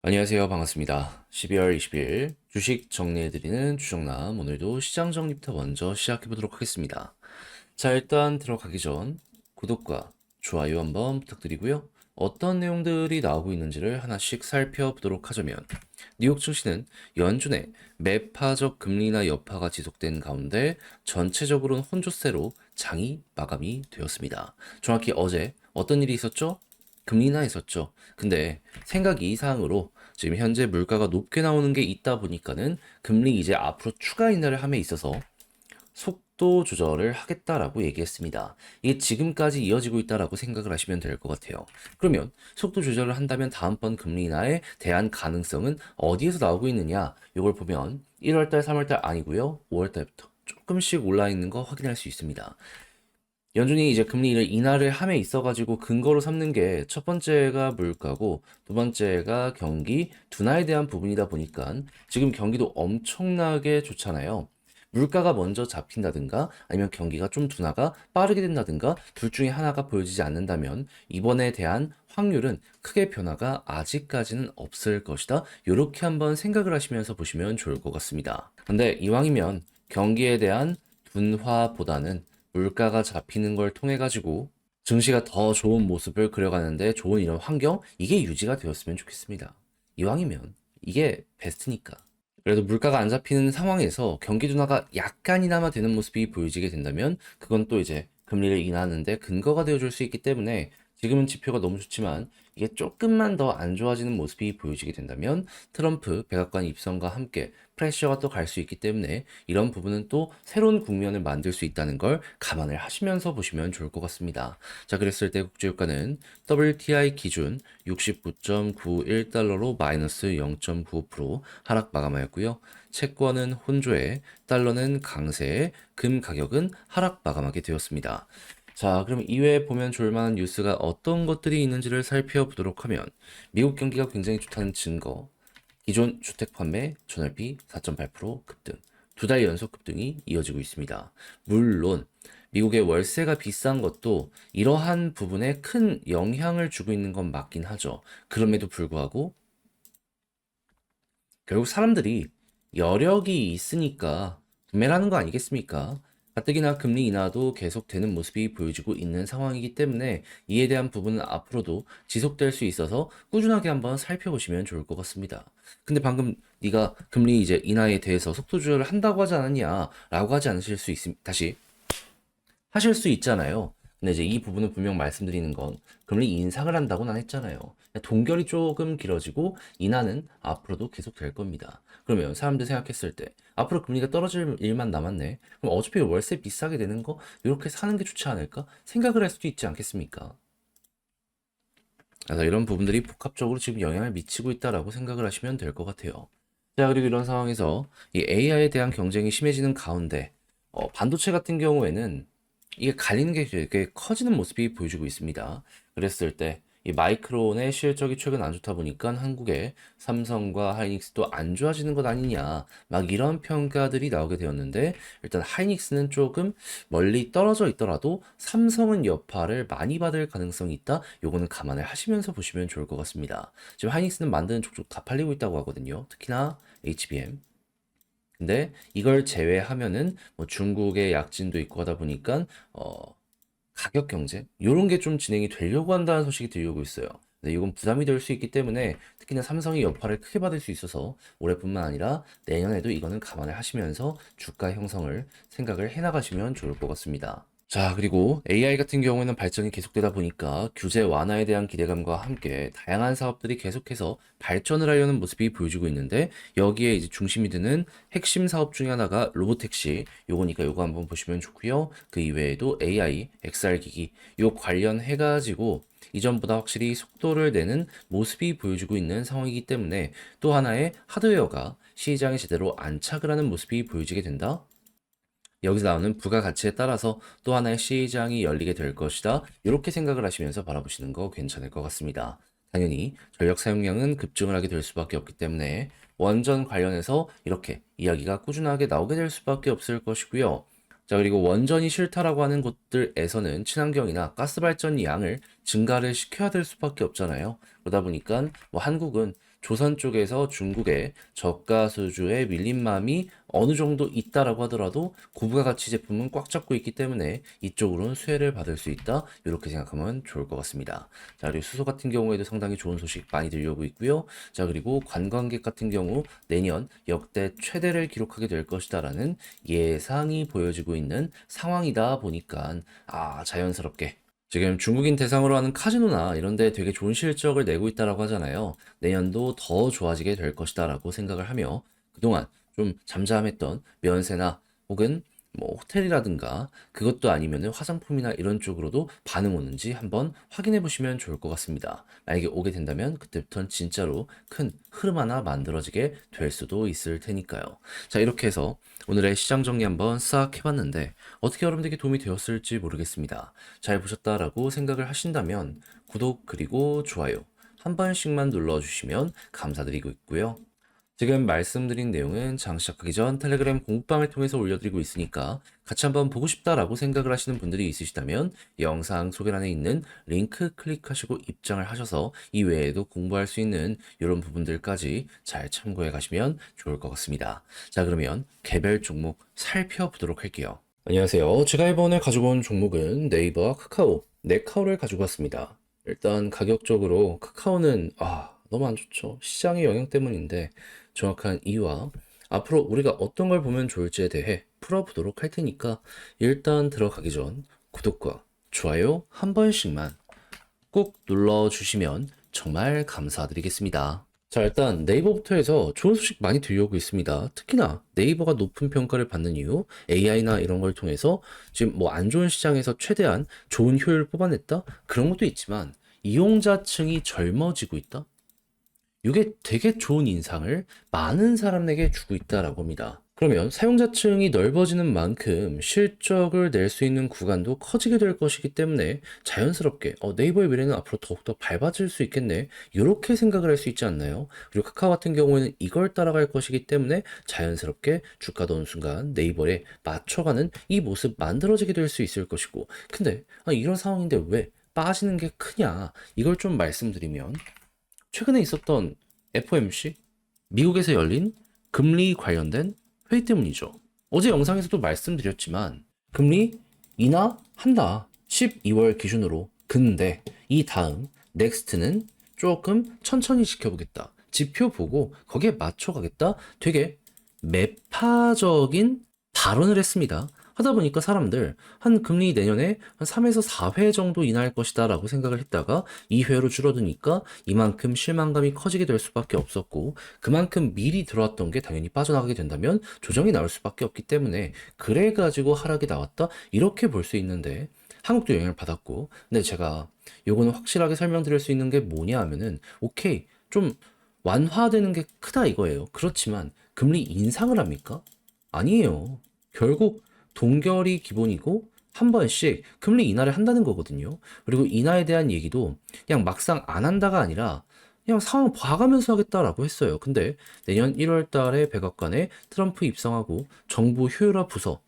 안녕하세요. 반갑습니다. 12월 20일 주식 정리해드리는 주정남. 오늘도 시장 정리부터 먼저 시작해보도록 하겠습니다. 자, 일단 들어가기 전 구독과 좋아요 한번 부탁드리고요. 어떤 내용들이 나오고 있는지를 하나씩 살펴보도록 하자면, 뉴욕 증시는 연준의 매파적 금리나 여파가 지속된 가운데 전체적으로는 혼조세로 장이 마감이 되었습니다. 정확히 어제 어떤 일이 있었죠? 금리 인하 있었죠. 근데 생각 이상으로 지금 현재 물가가 높게 나오는 게 있다 보니까는 금리 이제 앞으로 추가 인하를 함에 있어서 속도 조절을 하겠다라고 얘기했습니다. 이게 지금까지 이어지고 있다라고 생각을 하시면 될 것 같아요. 그러면 속도 조절을 한다면 다음번 금리 인하에 대한 가능성은 어디에서 나오고 있느냐? 이걸 보면 1월달, 3월달 아니고요. 5월달부터 조금씩 올라 있는 거 확인할 수 있습니다. 연준이 이제 금리를 인하를 함에 있어가지고 근거로 삼는 게 첫 번째가 물가고 두 번째가 경기 둔화에 대한 부분이다 보니까 지금 경기도 엄청나게 좋잖아요. 물가가 먼저 잡힌다든가 아니면 경기가 좀 둔화가 빠르게 된다든가 둘 중에 하나가 보여지지 않는다면 이번에 대한 확률은 크게 변화가 아직까지는 없을 것이다. 이렇게 한번 생각을 하시면서 보시면 좋을 것 같습니다. 근데 이왕이면 경기에 대한 둔화보다는 물가가 잡히는 걸 통해 가지고 증시가 더 좋은 모습을 그려가는데 좋은 이런 환경 이게 유지가 되었으면 좋겠습니다. 이왕이면 이게 베스트니까. 그래도 물가가 안 잡히는 상황에서 경기 둔화가 약간이나마 되는 모습이 보여지게 된다면 그건 또 이제 금리를 인하하는데 근거가 되어줄 수 있기 때문에 지금은 지표가 너무 좋지만 이게 조금만 더 안 좋아지는 모습이 보여지게 된다면 트럼프 백악관 입성과 함께 프레셔가 또 갈 수 있기 때문에 이런 부분은 또 새로운 국면을 만들 수 있다는 걸 감안을 하시면서 보시면 좋을 것 같습니다. 자, 그랬을 때 국제유가는 WTI 기준 69.91달러로 마이너스 0.95% 하락 마감하였고요. 채권은 혼조에, 달러는 강세에, 금 가격은 하락 마감하게 되었습니다. 자, 그럼 이외에 보면 좋을 만한 뉴스가 어떤 것들이 있는지를 살펴보도록 하면 미국 경기가 굉장히 좋다는 증거, 기존 주택 판매 전월비 4.8% 급등, 두 달 연속 급등이 이어지고 있습니다. 물론 미국의 월세가 비싼 것도 이러한 부분에 큰 영향을 주고 있는 건 맞긴 하죠. 그럼에도 불구하고 결국 사람들이 여력이 있으니까 구매를 하는 거 아니겠습니까? 가뜩이나 금리 인하도 계속되는 모습이 보여지고 있는 상황이기 때문에 이에 대한 부분은 앞으로도 지속될 수 있어서 꾸준하게 한번 살펴보시면 좋을 것 같습니다. 근데 방금 네가 금리 이제 인하에 대해서 속도 조절을 한다고 하지 않았냐라고 하지 않으실 수 있습니다. 다시 하실 수 있잖아요. 근데 이제 이 부분은 분명 말씀드리는 건 금리 인상을 한다고는 안 했잖아요. 동결이 조금 길어지고 인하는 앞으로도 계속 될 겁니다. 그러면 사람들 생각했을 때 앞으로 금리가 떨어질 일만 남았네. 그럼 어차피 월세 비싸게 되는 거 이렇게 사는 게 좋지 않을까? 생각을 할 수도 있지 않겠습니까? 그래서 이런 부분들이 복합적으로 지금 영향을 미치고 있다라고 생각을 하시면 될 것 같아요. 자, 그리고 이런 상황에서 이 AI에 대한 경쟁이 심해지는 가운데 반도체 같은 경우에는 이게 갈리는 게 되게 커지는 모습이 보여주고 있습니다. 그랬을 때 이 마이크론의 실적이 최근 안 좋다 보니까 한국의 삼성과 하이닉스도 안 좋아지는 것 아니냐 막 이런 평가들이 나오게 되었는데 일단 하이닉스는 조금 멀리 떨어져 있더라도 삼성은 여파를 많이 받을 가능성이 있다. 요거는 감안을 하시면서 보시면 좋을 것 같습니다. 지금 하이닉스는 만드는 족족 다 팔리고 있다고 하거든요. 특히나 HBM. 근데 이걸 제외하면은 뭐 중국의 약진도 있고 하다 보니까 가격 경쟁 요런 게 좀 진행이 되려고 한다는 소식이 들려오고 있어요. 근데 이건 부담이 될 수 있기 때문에 특히나 삼성이 여파를 크게 받을 수 있어서 올해뿐만 아니라 내년에도 이거는 감안을 하시면서 주가 형성을 생각을 해 나가시면 좋을 것 같습니다. 자, 그리고 AI 같은 경우에는 발전이 계속되다 보니까 규제 완화에 대한 기대감과 함께 다양한 사업들이 계속해서 발전을 하려는 모습이 보여지고 있는데 여기에 이제 중심이 되는 핵심 사업 중에 하나가 로보택시 요거니까 요거 한번 보시면 좋고요. 그 이외에도 AI, XR 기기 요 관련해 가지고 이전보다 확실히 속도를 내는 모습이 보여지고 있는 상황이기 때문에 또 하나의 하드웨어가 시장에 제대로 안착을 하는 모습이 보여지게 된다. 여기서 나오는 부가가치에 따라서 또 하나의 시장이 열리게 될 것이다. 이렇게 생각을 하시면서 바라보시는 거 괜찮을 것 같습니다. 당연히 전력 사용량은 급증을 하게 될 수밖에 없기 때문에 원전 관련해서 이렇게 이야기가 꾸준하게 나오게 될 수밖에 없을 것이고요. 자, 그리고 원전이 싫다라고 하는 곳들에서는 친환경이나 가스 발전 양을 증가를 시켜야 될 수밖에 없잖아요. 그러다 보니까 뭐 한국은 조선 쪽에서 중국의 저가 수주에 밀린 마음이 어느 정도 있다라고 하더라도 고부가 가치 제품은 꽉 잡고 있기 때문에 이쪽으로는 수혜를 받을 수 있다. 이렇게 생각하면 좋을 것 같습니다. 자, 그리고 수소 같은 경우에도 상당히 좋은 소식 많이 들려오고 있고요. 자, 그리고 관광객 같은 경우 내년 역대 최대를 기록하게 될 것이다라는 예상이 보여지고 있는 상황이다 보니까 자연스럽게 지금 중국인 대상으로 하는 카지노나 이런 데 되게 좋은 실적을 내고 있다라고 하잖아요. 내년도 더 좋아지게 될 것이다라고 생각을 하며 그동안 좀 잠잠했던 면세나 혹은 뭐 호텔이라든가 그것도 아니면은 화장품이나 이런 쪽으로도 반응 오는지 한번 확인해 보시면 좋을 것 같습니다. 만약에 오게 된다면 그때부터는 진짜로 큰 흐름 하나 만들어지게 될 수도 있을 테니까요. 자, 이렇게 해서 오늘의 시장 정리 한번 싹 해봤는데 어떻게 여러분들에게 도움이 되었을지 모르겠습니다. 잘 보셨다라고 생각을 하신다면 구독 그리고 좋아요 한 번씩만 눌러주시면 감사드리고 있고요. 지금 말씀드린 내용은 장 시작하기 전 텔레그램 공부방을 통해서 올려드리고 있으니까 같이 한번 보고 싶다라고 생각을 하시는 분들이 있으시다면 영상 소개란에 있는 링크 클릭하시고 입장을 하셔서 이외에도 공부할 수 있는 이런 부분들까지 잘 참고해 가시면 좋을 것 같습니다. 자, 그러면 개별 종목 살펴보도록 할게요. 안녕하세요. 제가 이번에 가지고 온 종목은 네이버와 카카오, 네카오를 가지고 왔습니다. 일단 가격적으로 카카오는 너무 안 좋죠. 시장의 영향 때문인데 정확한 이유와 앞으로 우리가 어떤 걸 보면 좋을지에 대해 풀어보도록 할 테니까 일단 들어가기 전 구독과 좋아요 한 번씩만 꼭 눌러주시면 정말 감사드리겠습니다. 자, 일단 네이버부터 해서 좋은 소식 많이 들려오고 있습니다. 특히나 네이버가 높은 평가를 받는 이유, AI나 이런 걸 통해서 지금 뭐 안 좋은 시장에서 최대한 좋은 효율을 뽑아냈다? 그런 것도 있지만 이용자층이 젊어지고 있다? 이게 되게 좋은 인상을 많은 사람에게 주고 있다라고 합니다. 그러면 사용자층이 넓어지는 만큼 실적을 낼 수 있는 구간도 커지게 될 것이기 때문에 자연스럽게 네이버의 미래는 앞으로 더욱더 밝아질 수 있겠네. 이렇게 생각을 할 수 있지 않나요? 그리고 카카오 같은 경우에는 이걸 따라갈 것이기 때문에 자연스럽게 주가도 어느 순간 네이버에 맞춰가는 이 모습 만들어지게 될 수 있을 것이고 근데 이런 상황인데 왜 빠지는 게 크냐 이걸 좀 말씀드리면 최근에 있었던 FOMC, 미국에서 열린 금리 관련된 회의 때문이죠. 어제 영상에서도 말씀드렸지만 금리 인하한다. 12월 기준으로. 근데 이 다음 넥스트는 조금 천천히 지켜보겠다. 지표 보고 거기에 맞춰가겠다. 되게 매파적인 발언을 했습니다. 하다 보니까 사람들 한 금리 내년에 한 3에서 4회 정도 인하할 것이다 라고 생각을 했다가 2회로 줄어드니까 이만큼 실망감이 커지게 될 수밖에 없었고 그만큼 미리 들어왔던 게 당연히 빠져나가게 된다면 조정이 나올 수밖에 없기 때문에 그래가지고 하락이 나왔다 이렇게 볼 수 있는데 한국도 영향을 받았고 근데 제가 요거는 확실하게 설명드릴 수 있는 게 뭐냐 하면은 오케이 좀 완화되는 게 크다 이거예요. 그렇지만 금리 인상을 합니까? 아니에요. 결국 동결이 기본이고 한 번씩 금리 인하를 한다는 거거든요. 그리고 인하에 대한 얘기도 그냥 막상 안 한다가 아니라 그냥 상황 봐가면서 하겠다라고 했어요. 근데 내년 1월 달에 백악관에 트럼프 입성하고 정부 효율화 부서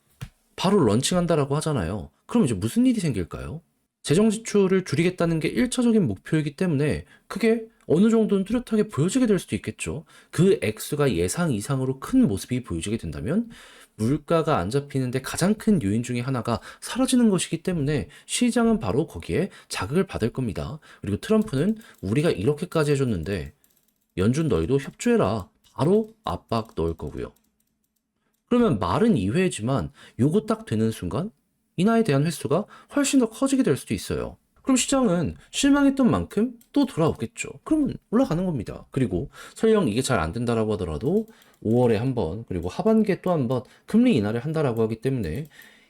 바로 런칭한다라고 하잖아요. 그럼 이제 무슨 일이 생길까요? 재정 지출을 줄이겠다는 게 1차적인 목표이기 때문에 그게 어느 정도는 뚜렷하게 보여지게 될 수도 있겠죠. 그 액수가 예상 이상으로 큰 모습이 보여지게 된다면 물가가 안 잡히는데 가장 큰 요인 중에 하나가 사라지는 것이기 때문에 시장은 바로 거기에 자극을 받을 겁니다. 그리고 트럼프는 우리가 이렇게까지 해줬는데 연준 너희도 협조해라. 바로 압박 넣을 거고요. 그러면 말은 2회지만 요거 딱 되는 순간 인하에 대한 횟수가 훨씬 더 커지게 될 수도 있어요. 그럼 시장은 실망했던 만큼 또 돌아오겠죠. 그러면 올라가는 겁니다. 그리고 설령 이게 잘 안 된다라고 하더라도 5월에 한 번, 그리고 하반기에 또 한 번 금리 인하를 한다라고 하기 때문에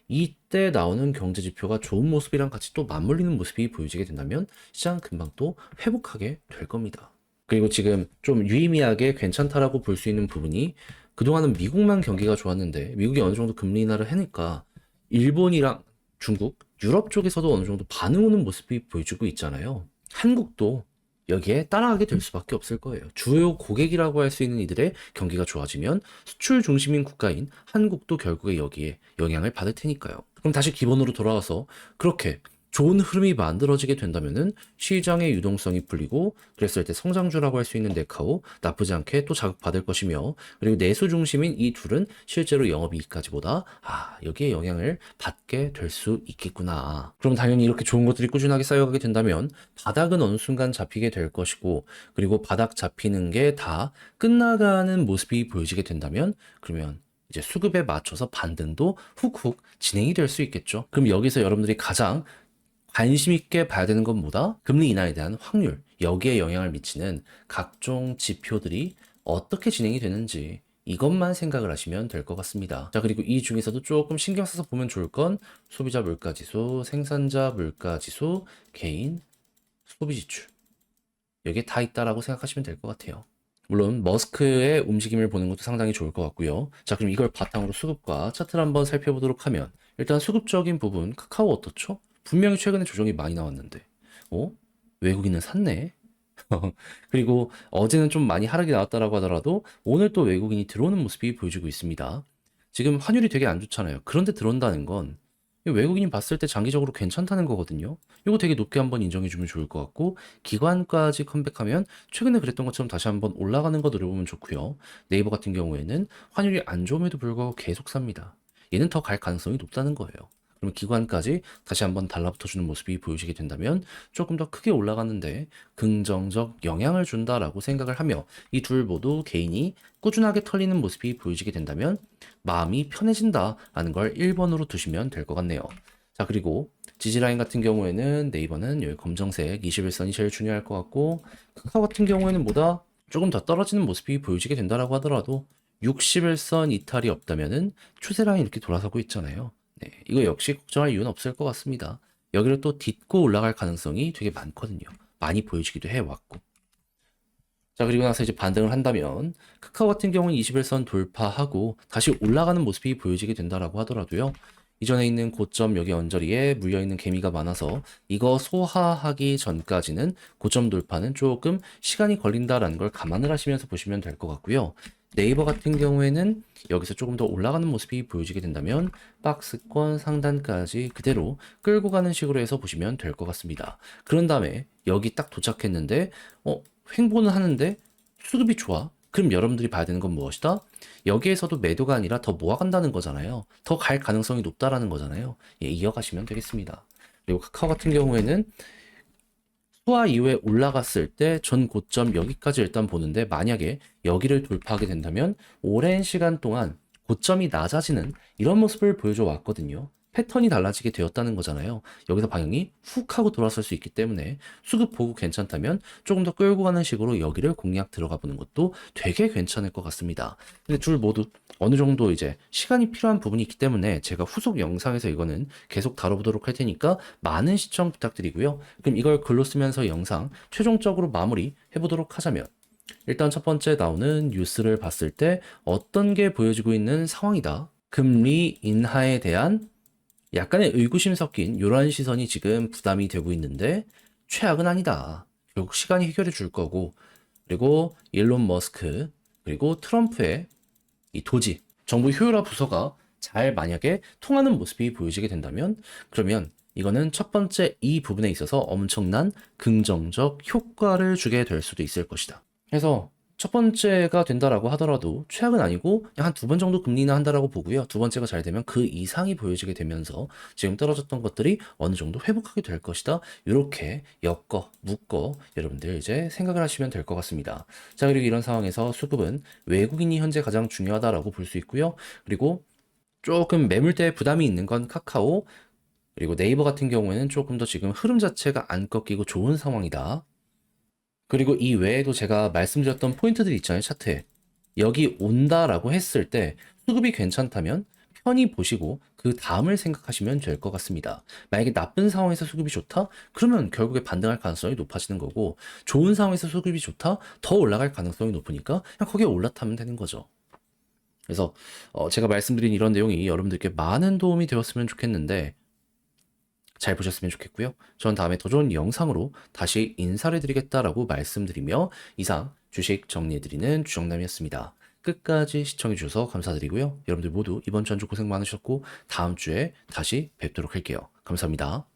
이때 나오는 경제 지표가 좋은 모습이랑 같이 또 맞물리는 모습이 보여지게 된다면 시장은 금방 또 회복하게 될 겁니다. 그리고 지금 좀 유의미하게 괜찮다라고 볼 수 있는 부분이 그동안은 미국만 경기가 좋았는데 미국이 어느 정도 금리 인하를 하니까 일본이랑 중국, 유럽 쪽에서도 어느 정도 반응 오는 모습이 보여주고 있잖아요. 한국도 여기에 따라가게 될 수밖에 없을 거예요. 주요 고객이라고 할 수 있는 이들의 경기가 좋아지면 수출 중심인 국가인 한국도 결국에 여기에 영향을 받을 테니까요. 그럼 다시 기본으로 돌아와서 그렇게 좋은 흐름이 만들어지게 된다면은 시장의 유동성이 풀리고 그랬을 때 성장주라고 할 수 있는 네카오 나쁘지 않게 또 자극받을 것이며 그리고 내수 중심인 이 둘은 실제로 영업이익까지보다 여기에 영향을 받게 될 수 있겠구나. 그럼 당연히 이렇게 좋은 것들이 꾸준하게 쌓여가게 된다면 바닥은 어느 순간 잡히게 될 것이고 그리고 바닥 잡히는 게 다 끝나가는 모습이 보여지게 된다면 그러면 이제 수급에 맞춰서 반등도 훅훅 진행이 될 수 있겠죠. 그럼 여기서 여러분들이 가장 관심 있게 봐야 되는 건 뭐다? 금리 인하에 대한 확률, 여기에 영향을 미치는 각종 지표들이 어떻게 진행이 되는지 이것만 생각을 하시면 될 것 같습니다. 자, 그리고 이 중에서도 조금 신경 써서 보면 좋을 건 소비자 물가지수, 생산자 물가지수, 개인 소비 지출. 여기에 다 있다라고 생각하시면 될 것 같아요. 물론 머스크의 움직임을 보는 것도 상당히 좋을 것 같고요. 자, 그럼 이걸 바탕으로 수급과 차트를 한번 살펴보도록 하면 일단 수급적인 부분 카카오 어떻죠? 분명히 최근에 조정이 많이 나왔는데 외국인은 샀네? 그리고 어제는 좀 많이 하락이 나왔다라고 하더라도 오늘 또 외국인이 들어오는 모습이 보여지고 있습니다. 지금 환율이 되게 안 좋잖아요. 그런데 들어온다는 건 외국인이 봤을 때 장기적으로 괜찮다는 거거든요. 이거 되게 높게 한번 인정해주면 좋을 것 같고 기관까지 컴백하면 최근에 그랬던 것처럼 다시 한번 올라가는 거 노려보면 좋고요. 네이버 같은 경우에는 환율이 안 좋음에도 불구하고 계속 삽니다. 얘는 더 갈 가능성이 높다는 거예요. 그러면 기관까지 다시 한번 달라붙어주는 모습이 보여지게 된다면 조금 더 크게 올라가는데 긍정적 영향을 준다라고 생각을 하며 이 둘 모두 개인이 꾸준하게 털리는 모습이 보여지게 된다면 마음이 편해진다라는 걸 1번으로 두시면 될 것 같네요. 자, 그리고 지지라인 같은 경우에는 네이버는 여기 검정색 21선이 제일 중요할 것 같고 카카오 같은 경우에는 뭐다? 조금 더 떨어지는 모습이 보여지게 된다라고 하더라도 61선 이탈이 없다면은 추세 라인 이렇게 돌아서고 있잖아요. 네, 이거 역시 걱정할 이유는 없을 것 같습니다. 여기를 또 딛고 올라갈 가능성이 되게 많거든요. 많이 보여지기도 해왔고. 자, 그리고 나서 이제 반등을 한다면 카카오 같은 경우는 21선 돌파하고 다시 올라가는 모습이 보여지게 된다라고 하더라도요. 이전에 있는 고점 여기 언저리에 물려있는 개미가 많아서 이거 소화하기 전까지는 고점 돌파는 조금 시간이 걸린다라는 걸 감안을 하시면서 보시면 될 것 같고요. 네이버 같은 경우에는 여기서 조금 더 올라가는 모습이 보여지게 된다면 박스권 상단까지 그대로 끌고 가는 식으로 해서 보시면 될 것 같습니다. 그런 다음에 여기 딱 도착했는데 횡보는 하는데 수급이 좋아. 그럼 여러분들이 봐야 되는 건 무엇이다? 여기에서도 매도가 아니라 더 모아간다는 거잖아요. 더 갈 가능성이 높다라는 거잖아요. 예, 이어가시면 되겠습니다. 그리고 카카오 같은 경우에는 소화 이후에 올라갔을 때 전 고점 여기까지 일단 보는데 만약에 여기를 돌파하게 된다면 오랜 시간 동안 고점이 낮아지는 이런 모습을 보여줘 왔거든요. 패턴이 달라지게 되었다는 거잖아요. 여기서 방향이 훅 하고 돌아설 수 있기 때문에 수급 보고 괜찮다면 조금 더 끌고 가는 식으로 여기를 공략 들어가 보는 것도 되게 괜찮을 것 같습니다. 근데 둘 모두 어느 정도 이제 시간이 필요한 부분이 있기 때문에 제가 후속 영상에서 이거는 계속 다뤄보도록 할 테니까 많은 시청 부탁드리고요. 그럼 이걸 글로 쓰면서 영상 최종적으로 마무리 해보도록 하자면 일단 첫 번째 나오는 뉴스를 봤을 때 어떤 게 보여지고 있는 상황이다. 금리 인하에 대한 약간의 의구심 섞인 이러한 시선이 지금 부담이 되고 있는데 최악은 아니다. 결국 시간이 해결해 줄 거고 그리고 일론 머스크 그리고 트럼프의 이 도지 정부 효율화 부서가 잘 만약에 통하는 모습이 보여지게 된다면 그러면 이거는 첫 번째 이 부분에 있어서 엄청난 긍정적 효과를 주게 될 수도 있을 것이다. 그래서 첫 번째가 된다라고 하더라도 최악은 아니고 한 두 번 정도 금리 인하한다라고 보고요. 두 번째가 잘 되면 그 이상이 보여지게 되면서 지금 떨어졌던 것들이 어느 정도 회복하게 될 것이다. 이렇게 엮어 묶어 여러분들 이제 생각을 하시면 될 것 같습니다. 자, 그리고 이런 상황에서 수급은 외국인이 현재 가장 중요하다라고 볼 수 있고요. 그리고 조금 매물대에 부담이 있는 건 카카오 그리고 네이버 같은 경우에는 조금 더 지금 흐름 자체가 안 꺾이고 좋은 상황이다. 그리고 이 외에도 제가 말씀드렸던 포인트들이 있잖아요, 차트에. 여기 온다라고 했을 때 수급이 괜찮다면 편히 보시고 그 다음을 생각하시면 될 것 같습니다. 만약에 나쁜 상황에서 수급이 좋다? 그러면 결국에 반등할 가능성이 높아지는 거고 좋은 상황에서 수급이 좋다? 더 올라갈 가능성이 높으니까 그냥 거기에 올라타면 되는 거죠. 그래서 제가 말씀드린 이런 내용이 여러분들께 많은 도움이 되었으면 좋겠는데 잘 보셨으면 좋겠고요. 전 다음에 더 좋은 영상으로 다시 인사를 드리겠다라고 말씀드리며 이상 주식 정리해드리는 주정남이었습니다. 끝까지 시청해주셔서 감사드리고요. 여러분들 모두 이번 주 한 주 고생 많으셨고 다음 주에 다시 뵙도록 할게요. 감사합니다.